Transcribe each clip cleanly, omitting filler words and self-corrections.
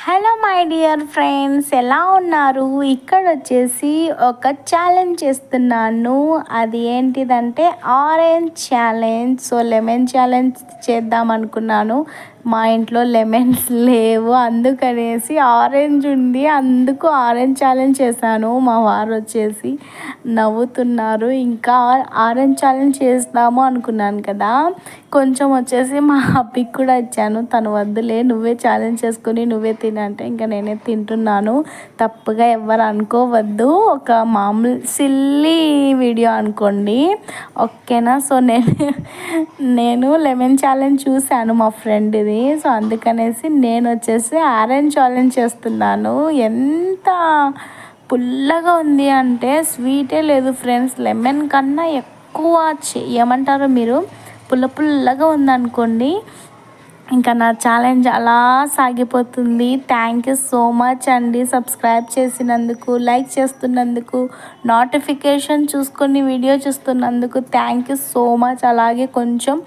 Hello my dear friends, ఎలా ఉన్నారు? ఇక్కడ వచ్చేసి ఒక ఛాలెంజ్ చేస్తున్నాను. అది ఏంటిదంటే orange challenge. So lemon challenge చేద్దాం అనుకున్నాను. మా ఇంట్లో లెమన్స్ లేవు, అందుకనేసి ఆరెంజ్ ఉంది, అందుకు ఆరెంజ్ ఛాలెంజ్ చేశాను. మా వారు వచ్చేసి నవ్వుతున్నారు. ఇంకా ఆరెంజ్ ఛాలెంజ్ చేస్తాము అనుకున్నాను కదా, కొంచెం వచ్చేసి మా అబ్బికి కూడా ఇచ్చాను. తను వద్దులే, నువ్వే ఛాలెంజ్ చేసుకుని నువ్వే తినంటే ఇంకా నేనే తింటున్నాను. తప్పుగా ఎవరు అనుకోవద్దు, ఒక మామూలు సిల్లీ వీడియో అనుకోండి, ఓకేనా? సో నేను లెమన్ ఛాలెంజ్ చూశాను మా ఫ్రెండ్ది. సో అందుకనేసి నేను వచ్చేసి ఆరెంజ్ ఛాలెంజ్ చేస్తున్నాను. ఎంత పుల్లగా ఉంది అంటే స్వీటే లేదు ఫ్రెండ్స్, లెమన్ కన్నా ఎక్కువ ఏమంటారు మీరు, పుల్లగా ఉందనుకోండి. ఇంకా నా ఛాలెంజ్ అలా సాగిపోతుంది. థ్యాంక్ యూ సో మచ్ అండి, సబ్స్క్రైబ్ చేసినందుకు, లైక్ చేస్తున్నందుకు, నోటిఫికేషన్ చూసుకొని వీడియో చూస్తున్నందుకు థ్యాంక్ యూ సో మచ్. అలాగే కొంచెం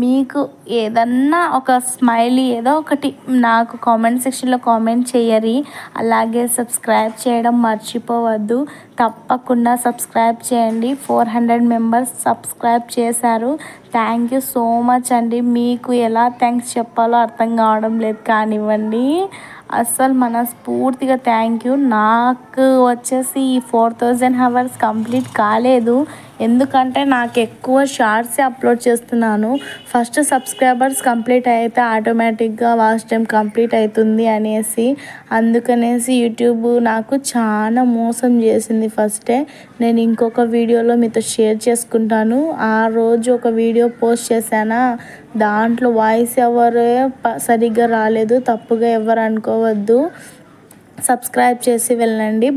మీకు ఏదన్నా ఒక స్మైలీ ఏదో ఒకటి నాకు కామెంట్ సెక్షన్లో కామెంట్ చేయరి. అలాగే సబ్స్క్రైబ్ చేయడం మర్చిపోవద్దు, తప్పకుండా సబ్స్క్రైబ్ చేయండి. 400 మెంబర్స్ సబ్స్క్రైబ్ చేశారు. థ్యాంక్ యూ సో మచ్ అండి. మీకు ఎలా థ్యాంక్స్ చెప్పాలో అర్థం కావడం లేదు కానివ్వండి, అస్సలు మనస్ఫూర్తిగా థ్యాంక్ యూ. నాకు వచ్చేసి ఈ 4000 అవర్స్ కంప్లీట్ కాలేదు, ఎందుకంటే నాకు ఎక్కువ షార్ట్సే అప్లోడ్ చేస్తున్నాను. ఫస్ట్ సబ్స్క్రైబర్స్ కంప్లీట్ అయితే ఆటోమేటిక్గా వాచ్ టైం కంప్లీట్ అవుతుంది అనేసి, అందుకనేసి యూట్యూబ్ నాకు చాలా మోసం చేసింది. ఫస్టే నేను ఇంకొక వీడియోలో మీతో షేర్ చేసుకుంటాను. ఆ రోజు ఒక వీడియో పోస్ట్ చేశానా, దాంట్లో వాయిస్ ఎవరే సరిగ్గా రాలేదు, తప్పుగా ఎవరు అనుకోవద్దు. సబ్స్క్రైబ్ చేసి వెళ్ళండి.